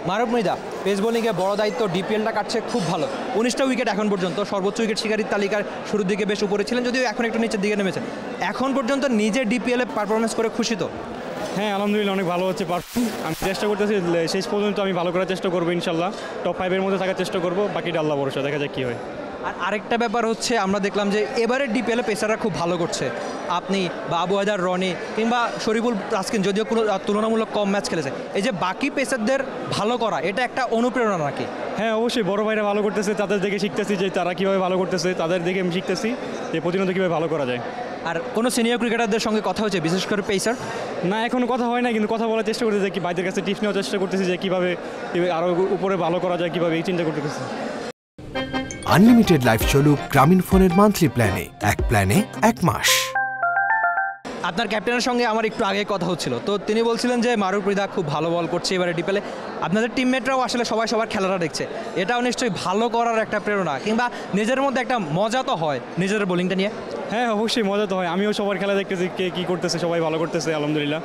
মারুফ Mridha pace বোলিংয়ে বড় দায়িত্ব, ডিপিএলটা কাটছে খুব ভালো, 19টা উইকেট এখন পর্যন্ত, সর্বোচ্চ উইকেট শিকারীর তালিকার শুরুর দিকে বেশ উপরে ছিলেন, যদিও এখন একটু নিচের দিকে নেমেছে। এখন পর্যন্ত নিজে ডিপিএলে পারফরমেন্স করে খুশি তো? হ্যাঁ, আলহামদুলিল্লাহ অনেক ভালো হচ্ছে। আমি চেষ্টা করতেছি শেষ পর্যন্ত আমি ভালো করার চেষ্টা করবো, ইনশাল্লাহ টপ 5-এর মধ্যে থাকার চেষ্টা করবো, বাকিটা আল্লাহ ভরসা, দেখা যাক কী হয়। আর আরেকটা ব্যাপার হচ্ছে, আমরা দেখলাম যে এবারে ডিপিএলে পেসাররা খুব ভালো করছে, আপনি বা আবু হায়দার, রনি কিংবা শরীফুল তাসকিন যদিও কোনো তুলনামূলক কম ম্যাচ খেলেছে, এই যে বাকি পেসারদের ভালো করা, এটা একটা অনুপ্রেরণা নাকি? হ্যাঁ, অবশ্যই বড় ভাইরা ভালো করতেছে, তাদের দেখে শিখতেছি যে তারা কীভাবে ভালো করতেছে, তাদের দেখে আমি শিখতেছি যে প্রতিনিয়ত কীভাবে ভালো করা যায়। আর কোনো সিনিয়র ক্রিকেটারদের সঙ্গে কথা হচ্ছে, বিশেষ করে পেসার? না, এখনও কথা হয় না, কিন্তু কথা বলার চেষ্টা করতেছি, কি ভাইদের কাছে টিপস নেওয়ার চেষ্টা করতেছি যে কীভাবে আরও উপরে ভালো করা যায়, কীভাবে এই চিন্তা করতেছি। আনলিমিটেড লাইফ চলুক গ্রামীণ ফোনের মান্থলি প্ল্যানে, এক প্ল্যানে 1 মাস। আপনার ক্যাপ্টেনের সঙ্গে আমার একটু আগে কথা হচ্ছিল, তো তিনি বলছিলেন যে মারুফ মৃধা খুব ভালো বল করছে এবারে ডিপিএলে, আপনাদের টিমমেটরাও আসলে সবাই সবার খেলাটা দেখছে, এটাও নিশ্চয়ই ভালো করার একটা প্রেরণা, কিংবা নিজের মধ্যে একটা মজা তো হয় নিজের বোলিংটা নিয়ে? হ্যাঁ, অবশ্যই মজা তো হয়, আমিও সবার খেলা দেখতেছি, কে কী করতেছে, সবাই ভালো করতেছে আলহামদুলিল্লাহ,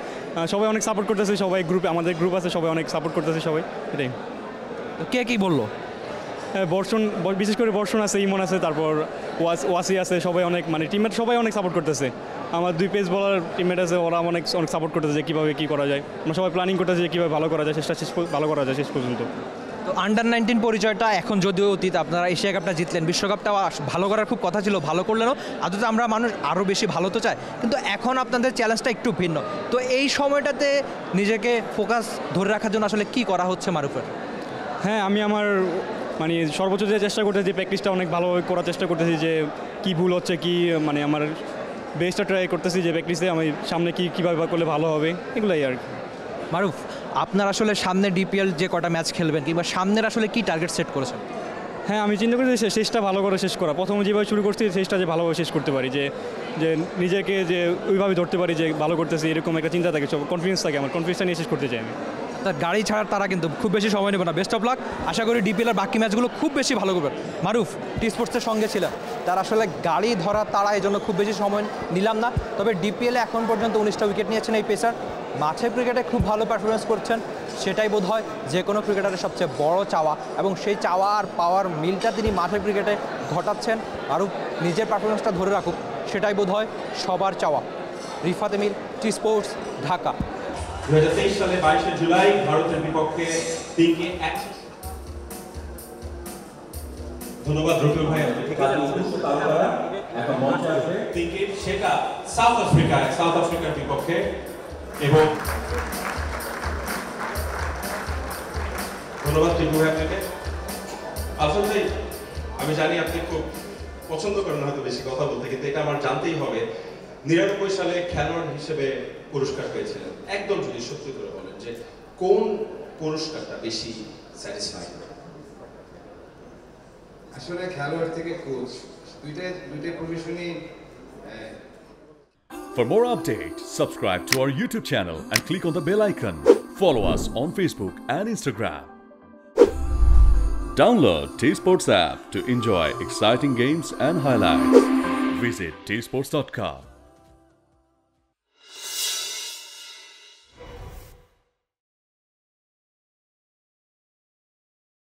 সবাই অনেক সাপোর্ট করতেছে, সবাই গ্রুপে, আমাদের গ্রুপ আছে, সবাই অনেক সাপোর্ট করতেছে সবাই, এটাই। তো কে কী বললো? বর্ষণ, বিশেষ করে বর্ষণ আছে, ইমন আছে, তারপর ওয়াসি আছে, সবাই অনেক, মানে টিমমেট সবাই অনেক সাপোর্ট করতেছে। আমার 2 পেস বলার টিমমেট আছে, ওরা অনেক সাপোর্ট করতেছে যে কীভাবে কী করা যায়, আমরা সবাই প্ল্যানিং করতেছি যে কীভাবে ভালো করা যায়, ভালো করা যায় শেষ পর্যন্ত। তো আন্ডার-19 পরিচয়টা এখন যদিও অতীত, আপনারা এশিয়া কাপটা জিতলেন, বিশ্বকাপটাও ভালো করার খুব কথা ছিল, ভালো করলেনও, আদতে আমরা মানুষ আরও বেশি ভালো তো চাই, কিন্তু এখন আপনাদের চ্যালেঞ্জটা একটু ভিন্ন, তো এই সময়টাতে নিজেকে ফোকাস ধরে রাখার জন্য আসলে কী করা হচ্ছে মারুফের? হ্যাঁ, আমি আমার মানে সর্বোচ্চ যে চেষ্টা করতেছি, প্র্যাকটিসটা অনেক ভালোভাবে করার চেষ্টা করতেছি, যে কী ভুল হচ্ছে, কি মানে আমার বেস্টটা ট্রাই করতেছি যে প্র্যাকটিসে আমি সামনে কীভাবে করলে ভালো হবে, এগুলোই আর কি। মারুফ, আপনার আসলে সামনে ডিপিএল যে কটা ম্যাচ খেলবেন, কিংবা সামনের আসলে কি টার্গেট সেট করেছেন? হ্যাঁ, আমি চিন্তা করছি শেষটা ভালো করে শেষ করা, প্রথমে যেভাবে শুরু করছি শেষটা যে ভালোভাবে শেষ করতে পারি, যে নিজেকে যে ওইভাবে ধরতে পারি যে ভালো করতেছি, এরকম একটা চিন্তা থাকে, সব কনফিডেন্স থাকে, আমার কনফিডেন্সটা নিয়ে শেষ করতে চাই আমি। তার গাড়ি ছাড়ার তারা কিন্তু খুব বেশি সময় নেবে না, বেস্ট অফ লাক, আশা করি ডিপিএলের বাকি ম্যাচগুলো খুব বেশি ভালো করবেন। মারুফ টি স্পোর্টসের সঙ্গে ছিলেন, তার আসলে গাড়ি ধরার তারা, এই জন্য খুব বেশি সময় নিলাম না, তবে ডিপিএলে এখন পর্যন্ত 19টা উইকেট নিয়েছেন এই পেসার, মাঠের ক্রিকেটে খুব ভালো পারফরমেন্স করছেন, সেটাই বোধ হয় যে কোনো ক্রিকেটারের সবচেয়ে বড় চাওয়া, এবং সেই চাওয়া আর পাওয়ার মিলটা তিনি মাঠের ক্রিকেটে ঘটাচ্ছেন, আরও নিজের পারফরমেন্সটা ধরে রাখুক, সেটাই বোধ হয় সবার চাওয়া। Rifat এমির, T Sports, Dhaka. 2023 সালে 22শে জুলাই ভারতের বিপক্ষে 3-1। ধন্যবাদ রফিউল ভাই, এখন মঞ্চে আসবে 3 সেটা সাউথ আফ্রিকার বিপক্ষে, এবং ধন্যবাদ টিপু ভাই আপনাকে। আলফাজ ভাই, আমি জানি আপনি খুব পছন্দ করেন হয়তো বেশি কথা বলতে, কিন্তু এটা আমার জানতেই হবে, 99 সালে খেলোয়াড় হিসেবে পুরস্কার পেয়েছিলেন, একদম যদি সত্যি করে বলেন যে কোন পুরস্কারটা বেশি স্যাটিসফাই? আসলে খেলোয়াড় থেকে কোচ, দুইটাই প্রফেশনই। For more updates, subscribe to our YouTube channel and click on the bell icon. Follow us on Facebook and Instagram. Download T-Sports app to enjoy exciting games and highlights. Visit tsports.com.